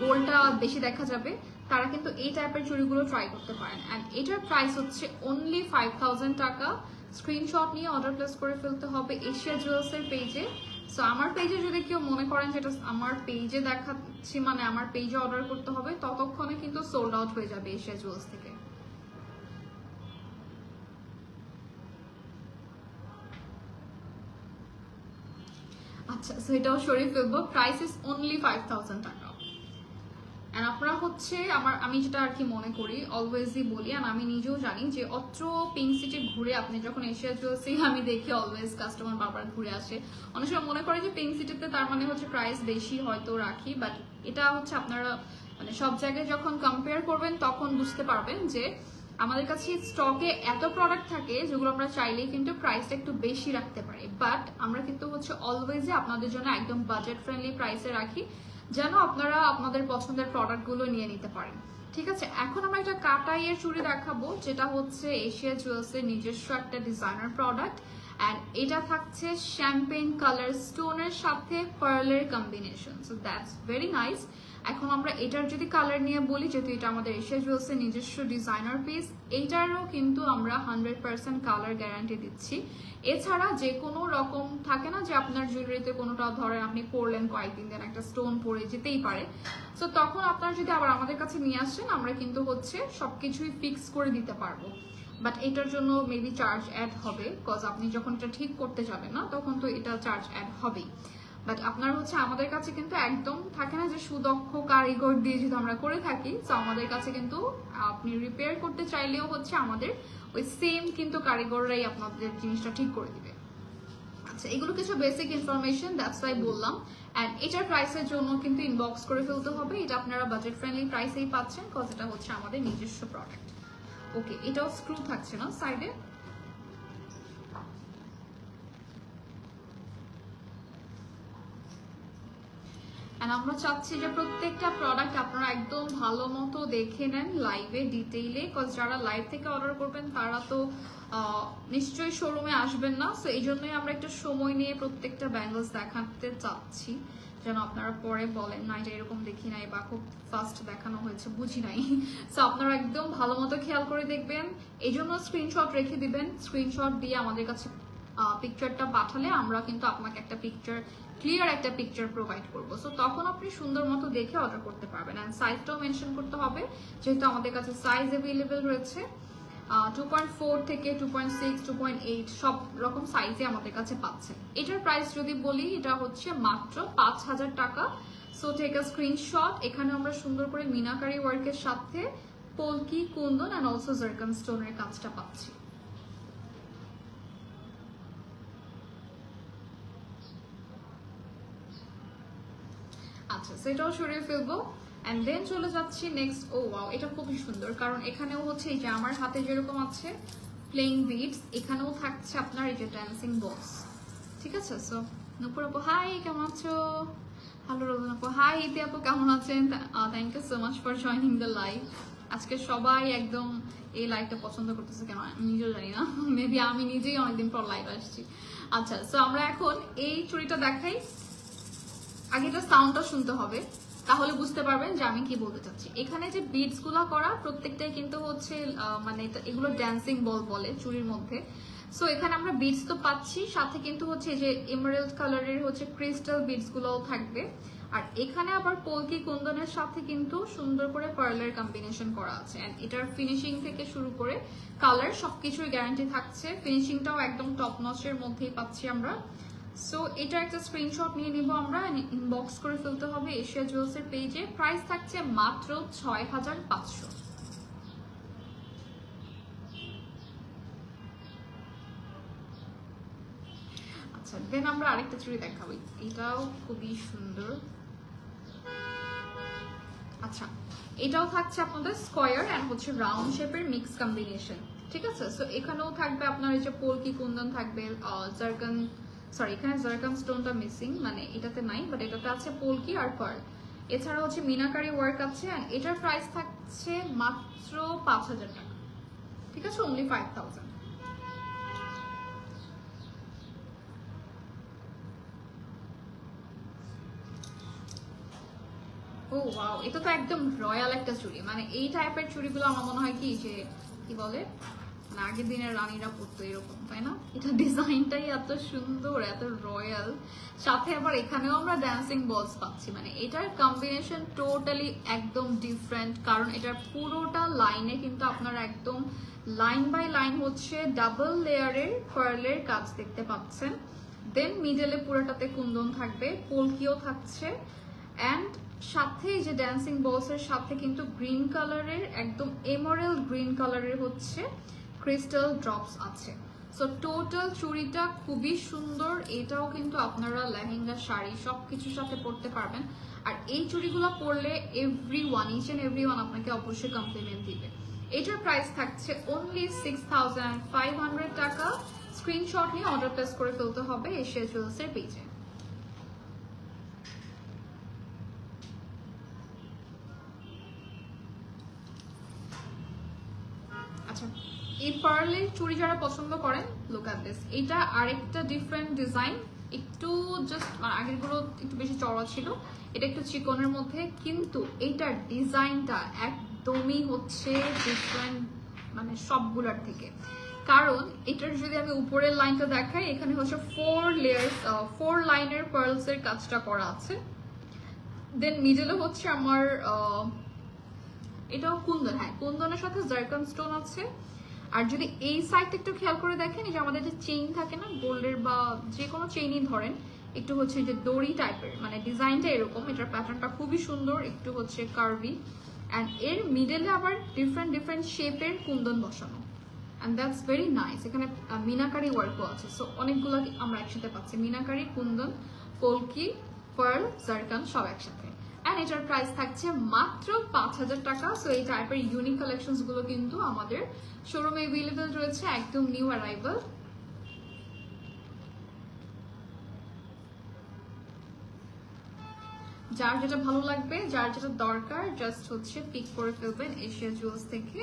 গোল্ডটা বেশি দেখা যাবে তারা কিন্তু এই টাইপের চুড়িগুলো ট্রাই করতে পারেন। অ্যান্ড এটার প্রাইস হচ্ছে অনলি 5000 টাকা। স্ক্রিনশট নিয়ে অর্ডার প্লেস করে ফেলতে হবে এশিয়া জুয়েলসের পেজে। সো আমার পেজে যদি কেউ মনে করেন যেটা আমার পেজে দেখাচ্ছি মানে আমার পেজে অর্ডার করতে হবে, ততক্ষণে কিন্তু সোল্ড আউট হয়ে যাবে এশিয়া জুয়েলস থেকে। আচ্ছা সো এটাও সরিয়ে ফেলবো। প্রাইস ইজ অনলি 5000 টাকা। অ্যান্ড আপনারা হচ্ছে আমি যেটা আর কি মনে করি, অলওয়েজই বলি, আর আমি নিজেও জানি যে অত্র পিঙ্ক সিটি ঘুরে আপনি যখন এশিয়া জুয়েলসে আমি দেখি অলওয়েজ কাস্টমার বারবার ঘুরে আসে, অনেক সময় মনে করে যে পিঙ্ক সিটিতে তার মানে হচ্ছে প্রাইস বেশি হয়তো রাখি, বাট এটা হচ্ছে আপনারা মানে সব জায়গায় যখন কম্পেয়ার করবেন তখন বুঝতে পারবেন যে আমাদের কাছে স্টকে এত প্রোডাক্ট থাকে যেগুলো আমরা চাইলেই কিন্তু প্রাইসটা একটু বেশি রাখতে পারি, বাট আমরা কিন্তু হচ্ছে অলওয়েজই আপনাদের জন্য একদম বাজেট ফ্রেন্ডলি প্রাইসে রাখি, যেন আপনারা আপনাদের পছন্দের প্রোডাক্টগুলো নিয়ে নিতে পারেন, ঠিক আছে। এখন আমরা একটা কাটাইয়ের চুড়ি দেখাবো, যেটা হচ্ছে এশিয়া জুয়েলসের নিজস্ব একটা ডিজাইনার প্রোডাক্ট। অ্যান্ড এটা থাকছে শ্যাম্পেন কালার স্টোনের সাথে পার্লের combination, so that's very nice. এখন আমরা এটার যদি কালার নিয়ে বলি, যেহেতু এটা আমাদের এশিয়া জুয়েলসের নিজস্ব ডিজাইনার পিস, এইটারও কিন্তু আমরা 100% কালার গ্যারান্টি দিচ্ছি। এছাড়া যে কোনো রকম থাকে না যে আপনার জুয়েলারিতে কোনোটা ধরেন আপনি পরলেন কয়েকদিন, দেন একটা স্টোন পরে যেতেই পারে, সো তখন আপনার যদি আবার আমাদের কাছে নিয়ে আসেন আমরা কিন্তু হচ্ছে সবকিছুই ফিক্স করে দিতে পারবো, বাট এটার জন্য মেবি চার্জ অ্যাড হবে, বিকজ আপনি যখন এটা ঠিক করতে যাবেন না তখন তো এটা চার্জ অ্যাড হবেই। বাট আপনার হচ্ছে আমাদের কাছে কিন্তু একদম থাকে না যে সুদক্ষ কারিগর দিয়ে যদি আমরা করে থাকি, তো আমাদের কাছে কিন্তু আপনি রিপেয়ার করতে চাইলেও হচ্ছে আমাদের ওই সেম কিন্তু কারিগররাই আপনাদের জিনিসটা ঠিক করে দিবে। আচ্ছা এগুলো কিছু বেসিক ইনফরমেশন, দ্যাটস ওয়াই বললাম। অ্যান্ড এটার প্রাইসের জন্য কিন্তু ইনবক্স করে ফেলতে হবে, এটা আপনারা বাজেট ফ্রেন্ডলি প্রাইসেই পাচ্ছেন, বিকজ এটা হচ্ছে আমাদের নিজস্ব প্রোডাক্ট। ওকে এটাও স্ক্রু থাকছে না সাইডে। আর আমরা চাচ্ছি যে প্রত্যেকটা প্রোডাক্ট আপনারা একদম ভালো মতো দেখে নেন লাইভে ডিটেইলে, বিকজ যারা লাইভ থেকে অর্ডার করবেন তারা তো নিশ্চয়ই শোরুমে আসবেন না, সো এই জন্যই আমরা একটু সময় নিয়ে প্রত্যেকটা ব্যাঙ্গলস দেখাতে চাচ্ছি, যেন আপনারা পরে বলেন না এটা এরকম দেখি নাই বা খুব ফাস্ট দেখানো হয়েছে বুঝি নাই। সো আপনারা একদম ভালো মতো খেয়াল করে দেখবেন, এই জন্য স্ক্রিনশট রেখে দিবেন। স্ক্রিনশট দিয়ে আমাদের কাছে পিকচারটা পাঠালে আমরা কিন্তু আপনাকে একটা পিকচার, ক্লিয়ার একটা পিকচার প্রোভাইড করবো, সো তখন আপনি সুন্দর মতো দেখে অর্ডার করতে পারবেন। অ্যান্ড সাইজটাও মেনশন করতে হবে, যেহেতু আমাদের কাছে সাইজ অ্যাভেলেবেল রয়েছে 2.4 থেকে 2.6, 2.8 সব রকম সাইজে আমাদের কাছে পাচ্ছেন। এটার প্রাইস যদি বলি এটা হচ্ছে মাত্র 5000 টাকা। So take a screenshot. এখানে আমরা সুন্দর করে মিনাকারি ওয়ার্কের সাথে polki, kundan and also zircon স্টোনের কাজটা পাচ্ছি। আচ্ছা সেটাও সরিয়ে ফেলবো। অ্যান্ড দেন চলে যাচ্ছি নেক্সট। ও ওয়াও এটা খুবই সুন্দর, কারণ এখানেও হচ্ছে এই যে আমার হাতে যেরকম আছে প্লেইং বিডস, এখানেও থাকছে আপনার এই যে ড্যান্সিং বক্স, ঠিক আছে। সো নুপুর আপু হাই, কেমন আছো? হ্যালো রোজন আপু হাই, ইতি আপু কেমন আছেন? Thank you so much for joining the live. আজকে সবাই একদম এই লাইভটা পছন্দ করতেছে কেন আমি নিজেও জানি না, মেবি আমি নিজেই অনেকদিন পর লাইভ আসছি। আচ্ছা, সো আমরা এখন এই চুড়িটা দেখাই। আগে এটা সাউন্ডটা শুনতে হবে, তাহলে বুঝতে পারবেন যে আমি কি বলতে চাচ্ছি। এখানে যে বিটস গুলা করা প্রত্যেকটাই কিন্তু হচ্ছে মানে এগুলো ড্যান্সিং বল বলে চুড়ির মধ্যে। সো এখানে আমরা বিটস তো পাচ্ছি, সাথে কিন্তু হচ্ছে যে এমারেল্ড কালারের হচ্ছে ক্রিস্টাল বিটস গুলোও থাকবে। আর এখানে আবার পলকি কুন্দনের সাথে কিন্তু সুন্দর করে পার্লের কম্বিনেশন করা আছে। এন্ড এটার ফিনিশিং থেকে শুরু করে কালার সবকিছুর গ্যারান্টি থাকছে। ফিনিশিংটাও একদম টপ নচের মধ্যেই পাচ্ছি আমরা। সো এটা একটা স্ক্রিনশট নিয়ে নিব আমরা, ইনবক্স করে ফেলতে হবে এশিয়া জুয়েলস এর পেজে। প্রাইস থাকছে মাত্র 6500। আচ্ছা, দেন আমরা আরেকটা চুড়ি দেখাবো, এটাও খুবই সুন্দর। আচ্ছা, এটাও থাকছে আপনাদের স্কয়ার এন্ড হচ্ছে রাউন্ড শেপের মিক্স কম্বিনেশন, ঠিক আছে? সো এখানেও থাকবে আপনার এই যে পলকি কুন্দন থাকবে, জারকান, সরি এখানে জারকান স্টোনটা মিসিং, মানে এটাতে নাই, বাট এটাতে আছে পলকি আর পার্ল। এছাড়া হচ্ছে মিনাকারি ওয়ার্ক আছে। এন্ড এটার প্রাইস থাকছে মাত্র 5000 টাকা, ঠিক আছে? অনলি 5000। ও ওয়াও, এটা তো একদম রয়্যাল একটা চুড়ি। মানে এই টাইপের চুড়িগুলো আমার মনে হয় কি যে কি বলে, মানে আগের দিনের রানীরা পরতো এরকম, তাই না? এটা ডিজাইনটাই এত সুন্দর, এত রয়্যাল, সাথে আবার এখানেও আমরা ড্যান্সিং বলস পাচ্ছি। মানে এটার কম্বিনেশন টোটালি একদম ডিফারেন্ট, কারণ এটার পুরোটা লাইনে কিন্তু আপনারা একদম লাইন বাই লাইন হচ্ছে ডাবল লেয়ারের পার্লের কাজ দেখতে পাচ্ছেন। দেন মিডলে পুরোটাতে কুন্দন থাকবে, পলকিও থাকছে। অ্যান্ড সাথে এই যে ড্যান্সিং বলস এর সাথে কিন্তু গ্রিন কালারের, একদম এমারেল গ্রিন কালারের হচ্ছে ক্রিস্টাল ড্রপস আছে। সো টোটাল চুড়িটা খুবই সুন্দর। এটাও কিন্তু আপনারা লেহেঙ্গা, শাড়ি সবকিছুর সাথে পরতে পারবেন। আর এই চুড়িগুলো পরলে ইচ এন্ড এভরি ওয়ান আপনাকে অবশ্যই কমপ্লিমেন্ট দিবে। এটার প্রাইস থাকছে অনলি 6500 টাকা। স্ক্রিনশট নিয়ে অর্ডার প্লেস করে ফেলতে হবে এশিয়া জুয়েলস এর পেজে। এই পার্লের চুড়ি যারা পছন্দ করেন, লুক এট দিস। এটা আরেকটা ডিফারেন্ট ডিজাইন, একটু জাস্ট আগের গুলো একটু বেশি চড়া ছিল, এটা একটু চিকনের মধ্যে, কিন্তু এইটার ডিজাইনটা একদমই হচ্ছে ডিফারেন্ট মানে সবগুলার থেকে। কারণ এটার যদি আমি উপরের লাইনটা দেখাই, এখানে হচ্ছে 4 লাইনের পার্লস এর কাজটা করা আছে। দেন মিডলে হচ্ছে আমার এটাও কুন্দন, হ্যাঁ কুন্দনের সাথে জারকান স্টোন আছে। আর যদি এই সাইডটা একটু খেয়াল করে দেখেন, এই যে আমাদের যে চেইন থাকে না গোল্ডের বা যে কোনো চেইনই ধরেন, একটু হচ্ছে যে দড়ি টাইপের, মানে ডিজাইনটা এরকম। এটার প্যাটার্নটা খুবই সুন্দর, একটু হচ্ছে কার্ভি। অ্যান্ড এর মিডলে আবার ডিফারেন্ট শেপের কুন্দন বসানো, অ্যান্ড দ্যাটস ভেরি নাইস। এখানে মিনাকারি ওয়ার্কও আছে। সো অনেকগুলো আমরা একসাথে পাচ্ছি, মিনাকারি, কুন্দন, পলকি, পার্ল, জারকান সব একসাথে। অ্যান্ড এটার প্রাইস থাকছে মাত্র 5000 টাকা। সো এই টাইপের ইউনিক কালেকশনস গুলো কিন্তু আমাদের শোরুমে অ্যাভেলেবল রয়েছে, একদম নিউ অ্যারাইভাল। যার যেটা ভালো লাগবে, যার যেটা দরকার, জাস্ট হচ্ছে পিক করে ফেলবেন এশিয়া জুয়েলস থেকে।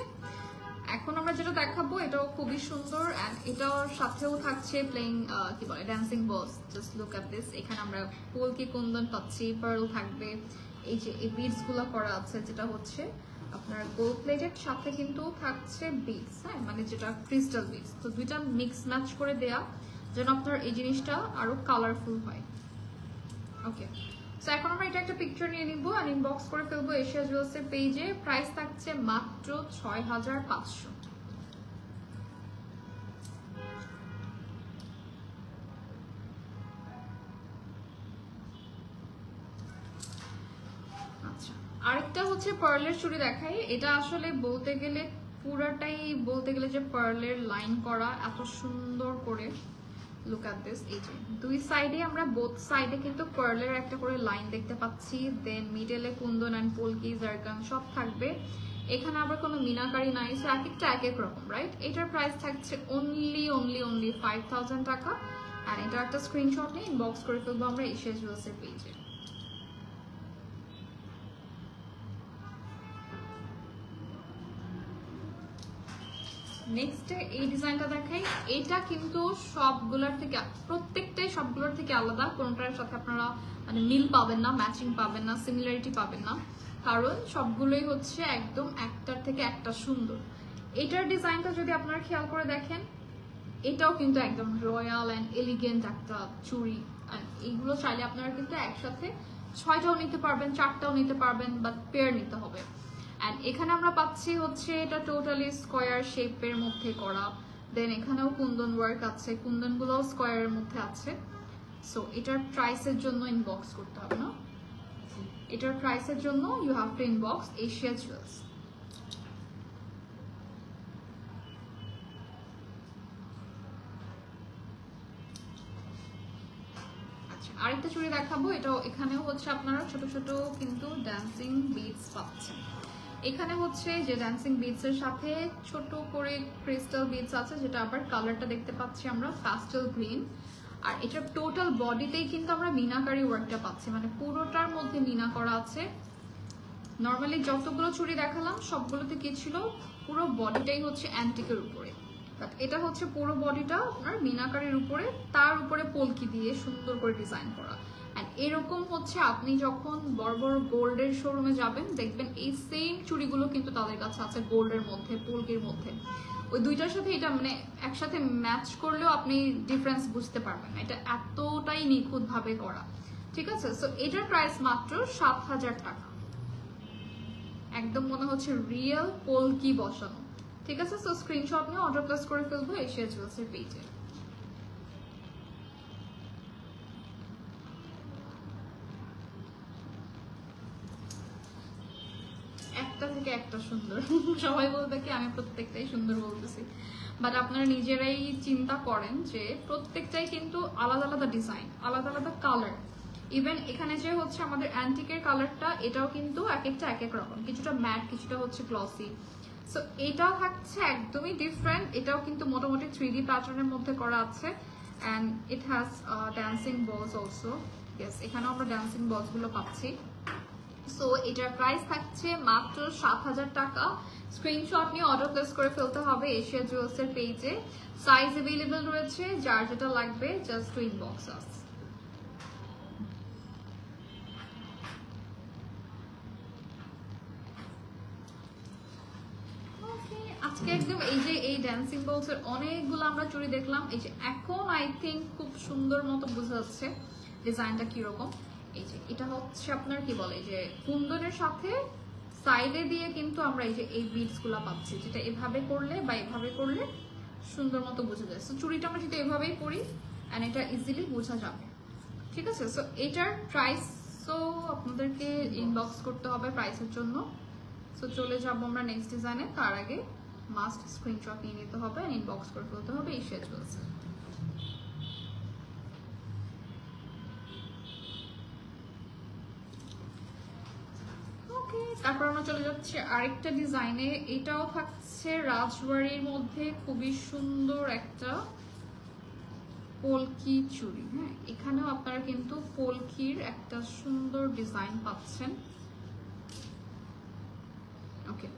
এখন আমরা যেটা দেখাবো এটাও খুবই সুন্দর, অ্যান্ড এটার সাথেও থাকছে প্লেইং কি বলে ড্যান্সিং বলস। Just look at this. এখানে আমরা পলকি কুন্দন পাচ্ছি, পার্ল থাকবে, এই যে এই বিডস গুলো করা আছে, যেটা হচ্ছে আপনার গোল্ড প্লেটেড, সাথে কিন্তু থাকছে বিডস, হ্যাঁ মানে যেটা ক্রিস্টাল বিডস। তো দুইটা মিক্স ম্যাচ করে দেয়া যেন আপনার এই জিনিসটা আরো কালারফুল হয়। ওকে, সো এখন আমরা এটা একটা পিকচার নিয়ে নিব আর ইনবক্স করে ফেলবো এশিয়া জুয়েলস এর পেজে। প্রাইস থাকছে মাত্র 6500। আচ্ছা, আরেকটা হচ্ছে পার্লের চুড়ি দেখাই। এটা আসলে বলতে গেলে পুরাটাই বলতে গেলে যে পার্লের লাইন করা এত সুন্দর করে। Look at this. এই যে দুই সাইডে আমরা বোথ সাইডে কিন্তু পার্লের একটা করে লাইন দেখতে পাচ্ছি। দেন মিডলে কুন্দন অ্যান্ড পলকি, জারকান সব থাকবে। এখানে আবার কোনো মিনাকারি নাই, সো এক একটা এক এক রকম, রাইট? এটার প্রাইস থাকছে অনলি 5000 টাকা। আর এটা একটা স্ক্রিনশট নিয়ে ইনবক্স করে ফেলবো আমরা এশিয়া জুয়েলসের পেজে। নেক্সট এই ডিজাইনটা দেখাই। এটা কিন্তু সবগুলোর থেকে প্রত্যেকটাই সবগুলোর থেকে আলাদা, কোনটার সাথে আপনারা মানে মিল পাবেন না, ম্যাচিং পাবেন না, সিমিলারিটি পাবেন না, কারণ সবগুলোই হচ্ছে একদম একটার থেকে একটা সুন্দর। এটার ডিজাইনটা যদি আপনারা খেয়াল করে দেখেন, এটাও কিন্তু একদম রয়্যাল অ্যান্ড এলিগেন্ট একটা চুড়ি। এইগুলো চাইলে আপনারা কিন্তু একসাথে 6টাও নিতে পারবেন, 4টাও নিতে পারবেন, বাট পেয়ার নিতে হবে। অ্যান্ড এখানে আমরা পাচ্ছি হচ্ছে এটা টোটালি স্কোয়ার শেপের মধ্যে করা, দেন এখানেও কুন্দন ওয়ার্ক আছে, কুন্দনগুলোও স্কোয়ারের মধ্যে আছে। সো এটার প্রাইসের জন্য ইনবক্স করতে হবে না, এটার প্রাইসের জন্য you have to inbox Asia Jewels. আরেকটা চুড়ি দেখাবো, এটাও এখানেও হচ্ছে আপনারা ছোট ছোট কিন্তু ড্যান্সিং বিডস পাচ্ছেন। এখানে হচ্ছে যে ড্যান্সিং বিডস এর সাথে ছোট করে ক্রিস্টাল বিডস আছে, যেটা আবার কালারটা দেখতে পাচ্ছি আমরা প্যাস্টেল গ্রিন। আর এটার টোটাল বডিতেই কিন্তু আমরা মিনাকারি ওয়ার্কটা পাচ্ছি, মানে পুরোটার মধ্যে মিনা করা আছে। নর্মালি যতগুলো চুড়ি দেখালাম সবগুলোতে কি ছিল, পুরো বডিটাই হচ্ছে অ্যান্টিকের উপরে, বাট এটা হচ্ছে পুরো বডিটা আপনার মিনাকারির উপরে, তার উপরে পলকি দিয়ে সুন্দর করে ডিজাইন করা। অ্যান্ড এরকম হচ্ছে আপনি যখন বড় বড় গোল্ডের শোরুমে যাবেন দেখবেন এই সেম চুড়িগুলো কিন্তু তাদের কাছে আছে গোল্ডের মধ্যে, পলকির মধ্যে। ওই দুইটার সাথে এটা মানে একসাথে ম্যাচ করলেও আপনি ডিফারেন্স বুঝতে পারবেন না, এটা এতটাই নিখুঁত ভাবে করা। ঠিক আছে, সো এটার প্রাইস মাত্র 7,000 টাকা, একদম মনে হচ্ছে রিয়েল পলকি বসানো। ঠিক আছে, সো স্ক্রিনশট নিয়ে অর্ডার প্লেস করে ফেলবো এশিয়া জুয়েলসের পেজে। একটা থেকে একটা সুন্দর, সবাই বলতে কি আমি প্রত্যেকটাই সুন্দর বলতেছি, বাট আপনারা নিজেরাই চিন্তা করেন যে প্রত্যেকটাই কিন্তু আলাদা আলাদা ডিজাইন, আলাদা আলাদা কালার। ইভেন এখানে যে হচ্ছে আমাদের অ্যান্টিকের কালারটা, এটাও কিন্তু এক একটা এক এক রকম, কিছুটা ম্যাট, কিছুটা হচ্ছে গ্লসি। সো এটাও থাকছে একদমই ডিফারেন্ট, এটাও কিন্তু মোটামুটি 3D প্যাটার্নের মধ্যে করা আছে। অ্যান্ড ইট হ্যাজ ড্যান্সিং বলস অলসো, ইয়েস এখানেও আমরা ড্যান্সিং বলস গুলো পাচ্ছি। সো এটার প্রাইস থাকছে মাত্র 7,000 টাকা। স্ক্রিনশট নিয়ে অর্ডার প্লেস করে ফেলতে হবে এশিয়া জুয়েলসের পেজে। সাইজ অ্যাভেলেবল রয়েছে, যার যেটা লাগবে জাস্ট টু ইনবক্স আস। আজকে একদম এই যে এই ড্যান্সিং বলস এর অনেকগুলো আমরা চুড়ি দেখলাম, এই যে এখন আই থিঙ্ক খুব সুন্দর মতো বোঝা যাচ্ছে ডিজাইনটা কিরকম। এই যে এটা হচ্ছে আপনার কি বলে যে কুন্দনের সাথে সাইডে দিয়ে কিন্তু আমরা এই যে এই বিডস গুলা পাচ্ছি, যেটা এভাবে করলে বা এভাবে করলে সুন্দর মতো বোঝা যায়। সো চুড়িটা আমরা যদি এভাবেই করি এন্ড এটা ইজিলি বোঝা যাবে। ঠিক আছে, সো এটার প্রাইসও আপনাদেরকে ইনবক্স করতে হবে প্রাইসের জন্য। সো চলে যাবো আমরা নেক্সট ডিজাইনে, তার আগে মাস্ট স্ক্রিনশট নিয়ে নিতে হবে, ইনবক্স করে ফেলতে হবে এশিয়া জুয়েলসে। তারপর আমরা চলে যাচ্ছি আরেকটা ডিজাইনে, এটাও থাকছে রাজবাড়ির মধ্যে খুবই সুন্দর একটা পলকি চুড়ি। হ্যাঁ, এখানেও আপনারা কিন্তু পলকির একটা সুন্দর ডিজাইন পাচ্ছেন। ওকে,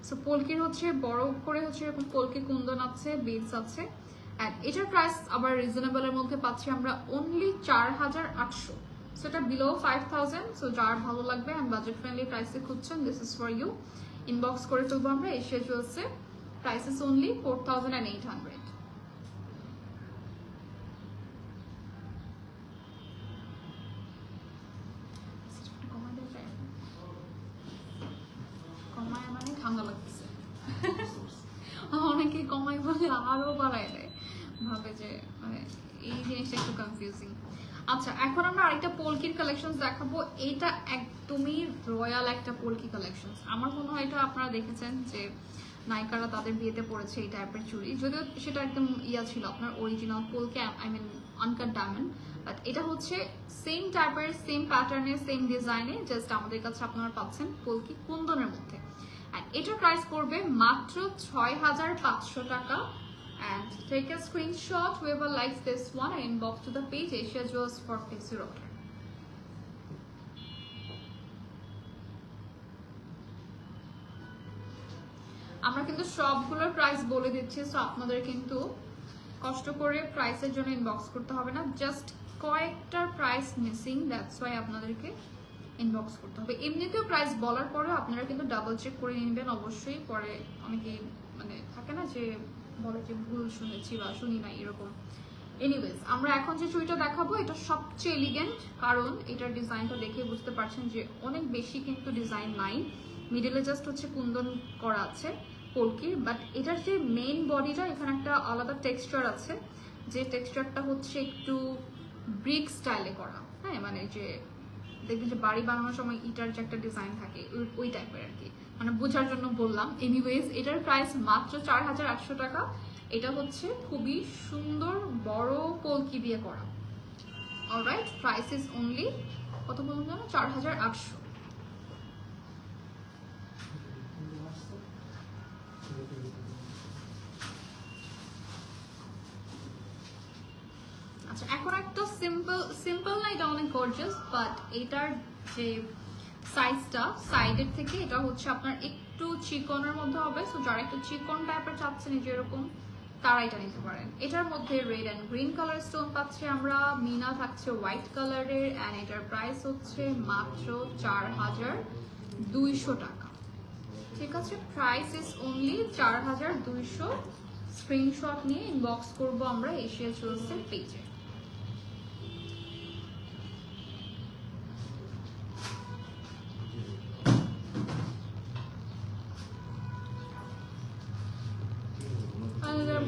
সো পলকির হচ্ছে বড় করে হচ্ছে এরকম পলকি কুন্দন আছে, বিডস আছে। এন্ড এটার প্রাইস আবার রিজনেবল এর মধ্যে পাচ্ছি আমরা অনলি 4,800। সো এটা বিলো 5,000। সো যার ভালো লাগবে এন্ড বাজেট ফ্রেন্ডলি প্রাইসে খুঁজছেন, this is for you. Inbox করে ফেলবো আমরা এশিয়া জুয়েলসে। Price is only 4,800। কমায় মানে ঠান্ডা লাগতেছে, অনেকে কমাই বলে আরো বাড়ায় দেয়, ভাবে যে মানে এই জিনিসটা একটু কনফিউজিং। আচ্ছা, এখন আমরা আরেকটা পলকির কালেকশন দেখাবো। এটা একদমই রয়্যাল একটা পলকি কালেকশন। আমার মনে হয় এটা আপনারা দেখেছেন যে নায়িকারা তাদের বিয়েতে পড়েছে এই টাইপের চুড়ি, যদিও সেটা একদম ইয়া ছিল আপনার original polki, I mean uncut diamond. But এটা হচ্ছে সেম টাইপের, সেম প্যাটার্নের, সেম ডিজাইনে, জাস্ট আমাদের কাছে আপনারা পাচ্ছেন পলকি কুন্দনের মধ্যে। এটার প্রাইস পড়বে মাত্র 6,500 টাকা। and take a screenshot whoever likes this one and inbox to the page Asia Jewels for place your order. আমরা কিন্তু সবগুলোর প্রাইস বলে দিচ্ছি, সো আপনাদের কিন্তু কষ্ট করে প্রাইসের জন্য ইনবক্স করতে হবে না, জাস্ট কয়েকটার প্রাইস মিসিং, দ্যাটস ওয়াই আপনাদেরকে ইনবক্স করতে হবে। এমনিতেও প্রাইস বলার পরেও আপনারা কিন্তু ডাবল চেক করে নেবেন অবশ্যই, পরে অনেকেই মানে থাকে না যে বলে যে ভুল শুনেছি বা শুনি না এরকম। এনিওয়েজ, আমরা এখন যে চুড়িটা দেখাবো এটা সবচেয়ে এলিগেন্ট, কারণ এটার ডিজাইনটা দেখে বুঝতে পারছেন যে অনেক বেশি কিন্তু ডিজাইন নাই, মিডলে জাস্ট হচ্ছে কুন্দন করা আছে পলকির, বাট এটার যে মেইন বডিটা এখানে একটা আলাদা টেক্সচার আছে, যে টেক্সচারটা হচ্ছে একটু ব্রিক স্টাইলে করা, হ্যাঁ মানে যে দেখবেন যে বাড়ি বানানোর সময় ইটার যে একটা ডিজাইন থাকে ওই টাইপের আর কি, মানে বোঝার জন্য বললাম। এনিওয়েজ, এটার প্রাইস মাত্র 4800 টাকা। এটা হচ্ছে খুবই সুন্দর বড় পলকি দিয়ে করা। অলরাইট, প্রাইস ইজ অনলি কত বলুন জানো, 4800। আচ্ছা, এখন একটা সিম্পল না, এটা অনেক গর্জিয়াস, বাট এটার যে সাইজটা সাইডের থেকে এটা হচ্ছে আপনার একটু চিকনের মধ্যে হবে, সো যারা একটু চিকন টাইপের চাচ্ছেন যেরকম তারা এটা নিতে পারেন। এটার মধ্যে red and green colour stone পাচ্ছে আমরা, মিনা থাকছে হোয়াইট কালারের, অ্যান্ড এটার প্রাইস হচ্ছে মাত্র 4200 টাকা। ঠিক আছে, প্রাইস ইজ অনলি 4200। স্ক্রিনশট নিয়ে ইনবক্স করবো আমরা এশিয়া জুয়েলসের পেজে।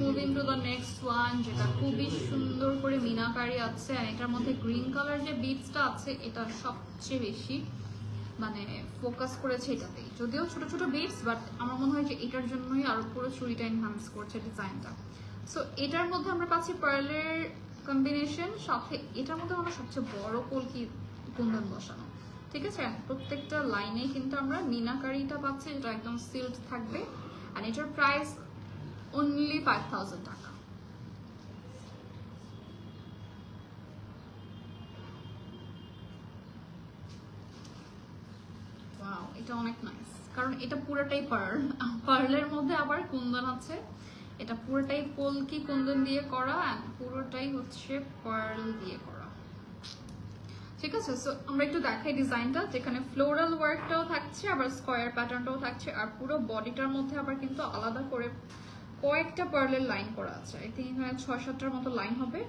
Moving to the next one, যেটা খুবই সুন্দর করে মিনাকারি আছে, আর এটার মধ্যে গ্রিন কালার যে বিটসটা আছে এটা সবচেয়ে বেশি মানে ফোকাস করেছে এটাতেই, যদিও ছোট ছোট বিটস, বাট আমার মনে হয় যে এটার জন্যই আরো পুরো চুড়িটা এনহান্স করছে ডিজাইনটা। সো এটার মধ্যে আমরা পাচ্ছি পার্লের কম্বিনেশন, সাথে এটার মধ্যে আমরা সবচেয়ে বড় পলকি কুন্দন বসানো। ঠিক আছে, প্রত্যেকটা লাইনে কিন্তু আমরা মিনাকারিটা পাচ্ছি, যেটা একদম সিল্ড থাকবে, আর এটার প্রাইস only 5000 টাকা। ওয়াও, এটা অনেক নাইস, কারণ এটা পুরোটাই পার্লের মধ্যে আবার কুন্দন আছে, এটা পুরোটাই পলকি কুন্দন দিয়ে করা, এন্ড পুরোটাই হচ্ছে পার্ল দিয়ে করা। ঠিক আছে, সো আমরা একটু দেখাই ডিজাইনটা, যেখানে ফ্লোরাল ওয়ার্কটাও থাকছে, আবার স্কোয়ার প্যাটার্নটাও থাকছে, আর পুরো বডিটার মধ্যে আবার কিন্তু আলাদা করে কয়েকটা পার্লের লাইন করা আছে, আই থিঙ্ক এখানে 6-7টার মতো লাইন হবে,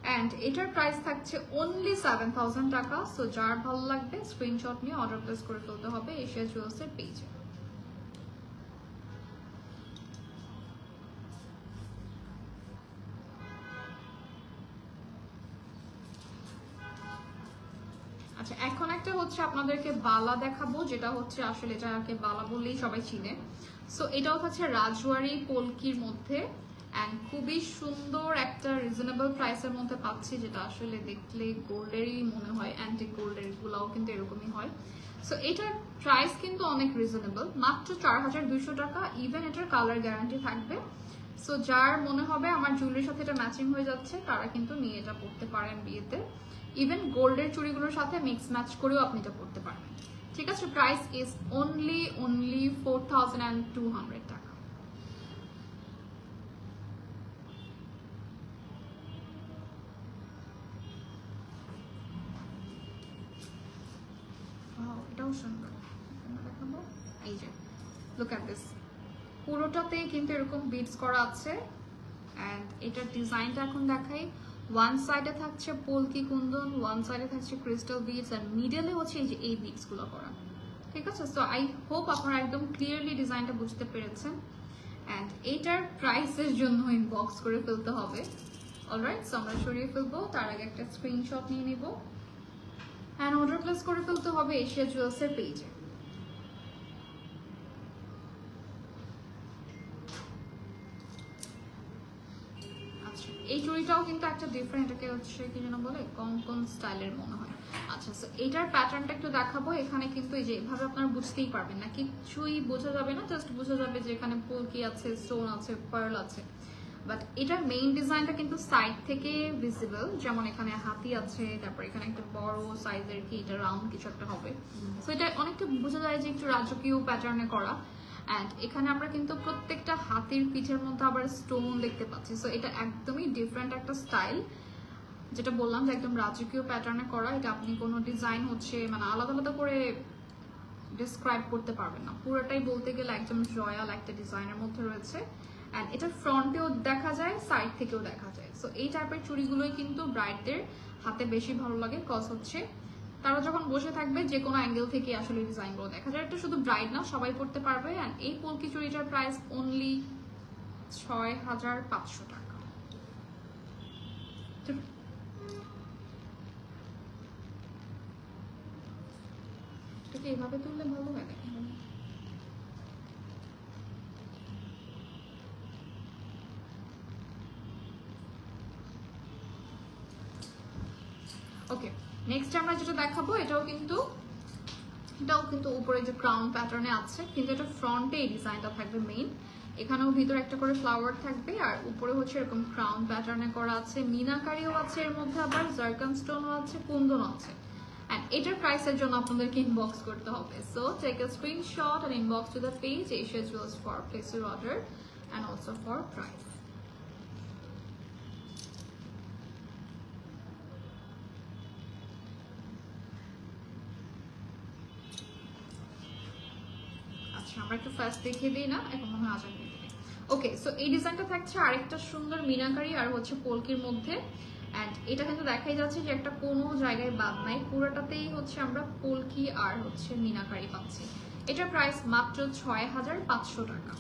অ্যান্ড এটার প্রাইস থাকছে অনলি 7000 টাকা। সো যার ভালো লাগবে স্ক্রিনশট নিয়ে অর্ডার প্লেস করে ফেলতে হবে এশিয়া জুয়েলসের পেজে। আচ্ছা, এখন একটা হচ্ছে আপনাদেরকে বালা দেখাবো, যেটা হচ্ছে আসলে এটাকে বালা বললেই সবাই চিনে। সো এটাও হচ্ছে রাজওয়ারি পলকির মধ্যে, অ্যান্ড খুবই সুন্দর একটা রিজনেবল প্রাইসের মধ্যে পাচ্ছি, যেটা আসলে দেখলে গোল্ডেরই মনে হয়, অ্যান্টিক গোল্ডের গুলাও কিন্তু এরকমই হয়। সো এটার প্রাইস কিন্তু অনেক রিজনেবল, মাত্র 4200 টাকা। ইভেন এটার কালার গ্যারান্টি থাকবে, সো যার মনে হবে আমার জুয়েলারির সাথে এটা ম্যাচিং হয়ে যাচ্ছে তারা কিন্তু নিয়ে এটা পড়তে পারেন বিয়েতে, ইভেন গোল্ডের চুড়িগুলোর সাথে মিক্স ম্যাচ করেও আপনি এটা পড়তে পারবেন। ঠিক আছে, প্রাইস ইজ অনলি 4200 টাকা। এটাও সুন্দর, দেখাবো এই যে লুক এট দিস, পুরোটাতেই কিন্তু এরকম বিটস করা আছে, অ্যান্ড এটার ডিজাইনটা এখন দেখাই। ওয়ান সাইডে থাকছে পলকি কুন্দন, ওয়ান সাইডে থাকছে ক্রিস্টাল বিটস, আর মিডলে হচ্ছে এই যে এই বিটস গুলো করা। ঠিক আছে, সো আই হোপ আপনারা একদম ক্লিয়ারলি ডিজাইনটা বুঝতে পেরেছেন, অ্যান্ড এটার প্রাইসের জন্য ইনবক্স করে ফেলতে হবে। অলরাইট, সো আমরা সরিয়ে ফেলবো, তার আগে একটা স্ক্রিনশট নিয়ে নিব, অ্যান্ড অর্ডার প্লেস করে ফেলতে হবে এশিয়া জুয়েলসের পেজে। এই চুড়িটাও কিন্তু একটা ডিফারেন্ট, এটাকে হচ্ছে কি যেন বলে কঙ্কন স্টাইলের মনে হয়। আচ্ছা, সো এটার প্যাটার্নটা একটু দেখাবো। এখানে কিন্তু এই যে এভাবে আপনারা বুঝতেই পারবেন না, কিছুই বোঝা যাবে না, জাস্ট বোঝা যাবে যে এখানে পলকি আছে, স্টোন আছে, পার্ল আছে। বাট এটার মেইন ডিজাইনটা কিন্তু সাইড থেকে ভিজিবল, যেমন এখানে হাতি আছে, তারপর এখানে একটা বড় সাইজের কি এটা রাউন্ড কিছু একটা হবে। সো এটা অনেকটা বোঝা যায় যে একটু রাজকীয় প্যাটার্নে করা। অ্যান্ড এখানে আমরা কিন্তু প্রত্যেকটা হাতির পিঠের মধ্যে আবার স্টোন দেখতে পাচ্ছি। সো এটা একদমই ডিফারেন্ট একটা স্টাইল, যেটা বললাম যে একদম রাজকীয় প্যাটার্নে করা। এটা আপনি কোনো ডিজাইন হচ্ছে মানে আলাদা আলাদা করে ডিসক্রাইব করতে পারবেন না, পুরোটাই বলতে গেলে একদম রয়্যাল একটা ডিজাইনের মধ্যে রয়েছে। অ্যান্ড এটার ফ্রন্টেও দেখা যায়, সাইড থেকেও দেখা যায়। সো এই টাইপের চুড়িগুলোই কিন্তু ব্রাইডদের হাতে বেশি ভালো লাগে, কজ হচ্ছে তারা যখন বসে থাকবে যে কোনো অ্যাঙ্গেল থেকে আসলে ডিজাইনগুলো দেখা যায়। এটা শুধু ব্রাইড না, সবাই পড়তে পারবে। অ্যান্ড এই পোলকি চুড়িটার প্রাইস অনলি 6500 টাকা। এটাকে এভাবে তুললে ভালো হয় নাকি? ওকে, নেক্সট আমরা যেটা দেখাবো এটাও কিন্তু উপরে যে ক্রাউন প্যাটার্নে আছে, কিন্তু এটা ফ্রন্টে এই ডিজাইনটা থাকবে মেইন। এখানেও ভিতরে একটা করে ফ্লাওয়ার থাকবে, আর উপরে হচ্ছে এরকম ক্রাউন প্যাটার্নে করা আছে, মিনাকারিও আছে, এর মধ্যে আবার জারকান স্টোনও আছে, কুন্দনও আছে। এন্ড এটার প্রাইসের জন্য আপনাদেরকে ইনবক্স করতে হবে। So take a screenshot and inbox to the page Asia Jewels for place your order and also for price. আমরা একটু ফার্স্ট দেখিয়ে দিই না, এখন মনে হয় আজান দিয়ে দিই। ওকে, সো এই ডিজাইনটা থাকছে আরেকটা সুন্দর মিনাকারি আর হচ্ছে পোলকির মধ্যে। অ্যান্ড এটা কিন্তু দেখাই যাচ্ছে যে একটা কোনো জায়গায় বাদ নাই, পুরোটাতেই হচ্ছে আমরা পোলকি আর হচ্ছে মিনাকারি পাচ্ছি। এটার প্রাইস মাত্র 6500 টাকা।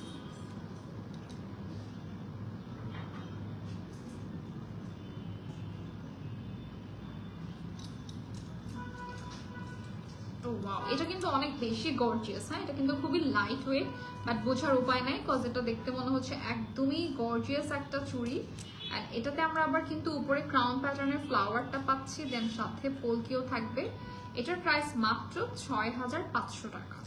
এটা কিন্তু অনেক বেশি গর্জিয়াস। হ্যাঁ, এটা কিন্তু খুবই লাইট ওয়েট, বাট বোঝার উপায় নাই কজ এটা দেখতে মনে হচ্ছে একদমই গর্জিয়াস একটা চুড়ি। আর এটাতে আমরা আবার কিন্তু উপরে ক্রাউন প্যাটার্নের ফ্লাওয়ারটা পাচ্ছি, দেন সাথে পোলকিও থাকবে। এটার প্রাইস মাত্র 6500 টাকা।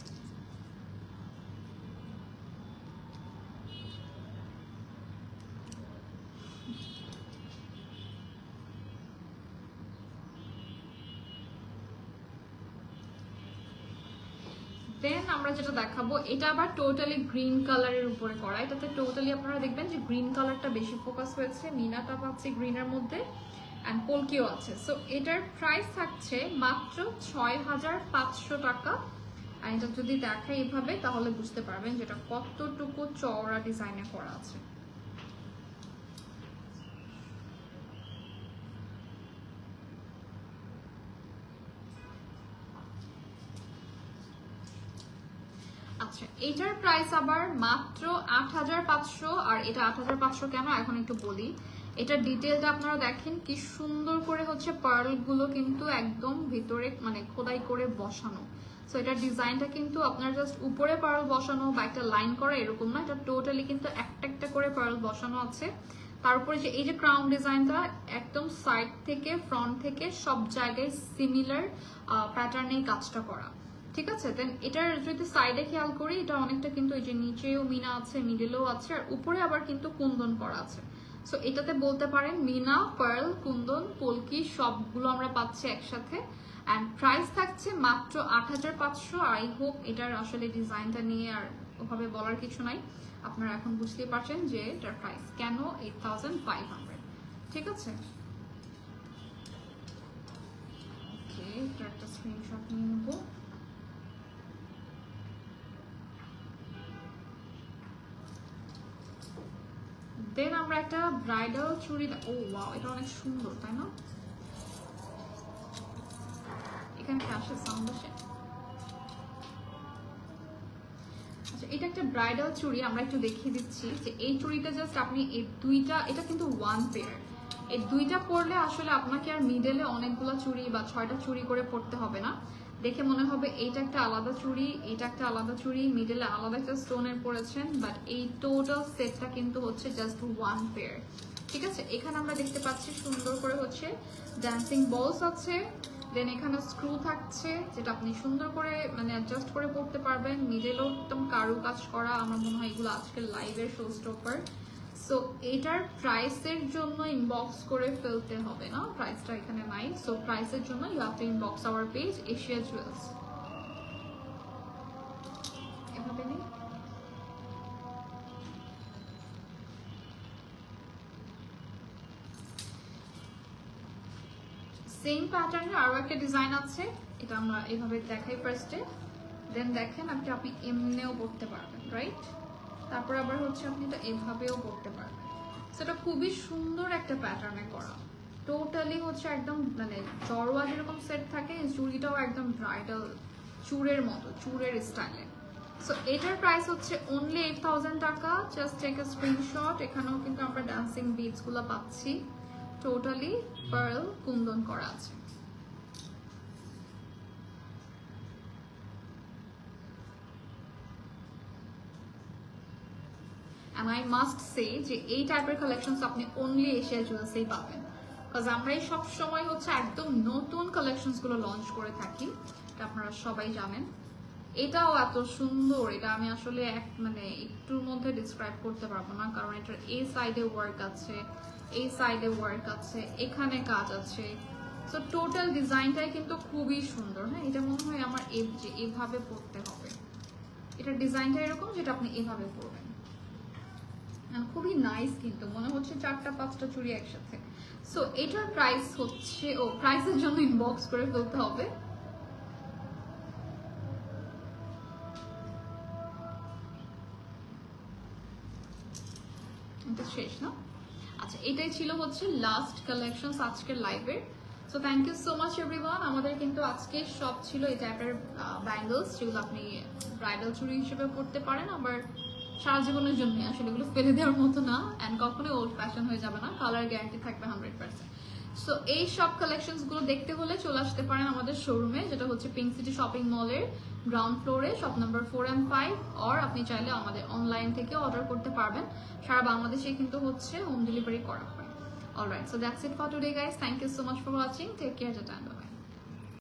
দেন আমরা যেটা দেখাবো এটা আবার টোটালি গ্রিন কালারের উপরে করা। এটাতে টোটালি আপনারা দেখবেন যে গ্রিন কালারটা বেশি ফোকাস হয়েছে, মিনাটা পাচ্ছি গ্রিনের মধ্যে, অ্যান্ড পোলকিও আছে। সো এটার প্রাইস থাকছে মাত্র 6500 টাকা। আর এটা যদি দেখাই এভাবে তাহলে বুঝতে পারবেন যেটা কতটুকু চওড়া ডিজাইনে করা আছে। আচ্ছা, এটার প্রাইস আবার মাত্র 8500। আর এটা 8500 কেন এখন একটু বলি। এটার ডিটেলটা আপনারা দেখেন কি সুন্দর করে হচ্ছে পার্লগুলো কিন্তু একদম ভিতরে মানে খোদাই করে বসানো। সো এটার ডিজাইনটা কিন্তু আপনার জাস্ট উপরে পার্ল বসানো বা একটা লাইন করা এরকম না, এটা টোটালি কিন্তু একটা একটা করে পার্ল বসানো আছে। তারপরে যে এই যে ক্রাউন ডিজাইনটা একদম সাইড থেকে ফ্রন্ট থেকে সব জায়গায় সিমিলার প্যাটার্নে কাজটা করা, ঠিক আছে। দেন এটার যদি সাইডে খেয়াল করি এটা অনেকটা কিন্তু এই যে নিচেও মিনা আছে, মিডলেও আছে, আর উপরে আবার কিন্তু কুন্দন করা আছে। সো এটাতে বলতে পারেন মিনা, পার্ল, কুন্দন, পোলকি সবগুলো আমরা পাচ্ছি একসাথে। অ্যান্ড প্রাইস থাকছে মাত্র 8500। আই হোপ এটার আসলে ডিজাইনটা নিয়ে আর ওভাবে বলার কিছু নাই, আপনারা এখন বুঝতেই পারছেন যে এটার প্রাইস কেন 8500, ঠিক আছে। ওকে, এটার একটা স্ক্রিনশট নিয়ে নেবো। দেন আমরা একটা ব্রাইডাল চুড়ি, ও ওয়াও এটা অনেক সুন্দর তাই না? এখানে কি আসে সাউন্ড আসে? আচ্ছা, এটা একটা ব্রাইডাল চুড়ি, আমরা একটু দেখিয়ে দিচ্ছি যে এই চুড়িটা জাস্ট আপনি এই দুইটা, এটা কিন্তু ওয়ান পেয়ার, এই দুইটা পরলে আসলে আপনাকে আর মিডলে অনেকগুলো চুড়ি বা 6টা চুড়ি করে পরতে হবে না। দেখে মনে হবে এইটা একটা আলাদা চুড়ি, এটা একটা আলাদা চুড়ি, মিডলে আলাদা একটা স্টোনের পরেছেন, বাট এই টোটাল সেটটা কিন্তু হচ্ছে জাস্ট ওয়ান পেয়ার, ঠিক আছে। এখানে আমরা দেখতে পাচ্ছি সুন্দর করে হচ্ছে ড্যান্সিং বলস আছে, দেন এখানে স্ক্রু থাকছে যেটা আপনি সুন্দর করে মানে অ্যাডজাস্ট করে পড়তে পারবেন। মিডেলও একদম কারু কাজ করা, আমার মনে হয় এগুলো আজকের লাইভের শো স্টপার। সো এটার প্রাইসের জন্য ইনবক্স করে ফেলতে হবে না, প্রাইসটা এখানে নাই। সো প্রাইসের জন্য you have to inbox our page Asia Jewels. এভাবে নেই, সেম প্যাটার্নের আরো একটা ডিজাইন আছে, এটা আমরা এভাবে দেখাই ফার্স্টে, দেন দেখেন আপনি এমনিও পড়তে পারবেন, রাইট? তারপর আবার হচ্ছে আপনি এটা এভাবেও পড়তে পারবেন। সেটা খুবই সুন্দর একটা প্যাটার্নে করা, টোটালি হচ্ছে একদম মানে জড়োয়া যেরকম সেট থাকে, চুড়িটাও একদম ব্রাইডাল চূড়ের মতো, চূড়ের স্টাইলে। সো এটার প্রাইস হচ্ছে অনলি 8000 টাকা। Just take a screenshot. এখানেও কিন্তু আমরা ডান্সিং বিটস গুলো পাচ্ছি, টোটালি পার্ল কুন্দন করা আছে। And I must say যে এই টাইপের কালেকশনস আপনি অনলি এশিয়া জুয়েলসেই পাবেন, বিকজ আমরাই সব সময় হচ্ছে একদম নতুন কালেকশনস গুলো লঞ্চ করে থাকি, এটা আপনারা সবাই জানেন। এটাও এত সুন্দর, এটা আমি আসলে মানে একটুর মধ্যে ডিসক্রাইব করতে পারবো না, কারণ এটার এই সাইডে ওয়ার্ক আছে, এই সাইডে ওয়ার্ক আছে, এখানে কাজ আছে। সো টোটাল ডিজাইনটাই কিন্তু খুবই সুন্দর। হ্যাঁ, এটা মনে হয় আমার এভাবে পড়তে হবে, এটার ডিজাইনটা এরকম যেটা আপনি এভাবে পড়বেন। খুবই নাইস, কিন্তু মনে হচ্ছে 4টা-5টা চুড়ি একসাথে। সো এটার প্রাইস হচ্ছে, প্রাইসের জন্য ইনবক্স করে ফেলতে হবে। এটা শেষ না? আচ্ছা, এটাই ছিল হচ্ছে লাস্ট কালেকশন আজকের লাইভের। So thank you so much everyone. আমাদের কিন্তু আজকে সব ছিল এই টাইপের ব্যাঙ্গলস, যেগুলো আপনি ব্রাইডাল চুড়ি হিসেবে পড়তে পারেন, আবার সারা জীবনের জন্য, আসলে এগুলো ফেলে দেওয়ার মতো না, অ্যান্ড কখনোই ওল্ড ফ্যাশন হয়ে যাবে না, কালার গ্যারান্টি থাকবে 100%। সো এই সব কালেকশনস গুলো দেখতে হলে চলে আসতে পারেন আমাদের শোরুমে, যেটা হচ্ছে পিঙ্ক সিটি শপিং মলের গ্রাউন্ড ফ্লোরে, শপ নাম্বার 4 and 5, অর আপনি চাইলে আমাদের অনলাইন থেকে অর্ডার করতে পারবেন। সারা বাংলাদেশে কিন্তু হচ্ছে হোম ডেলিভারি করা হয়। Alright, so that's it for today guys. Thank you so much for watching. Take care, tata, by.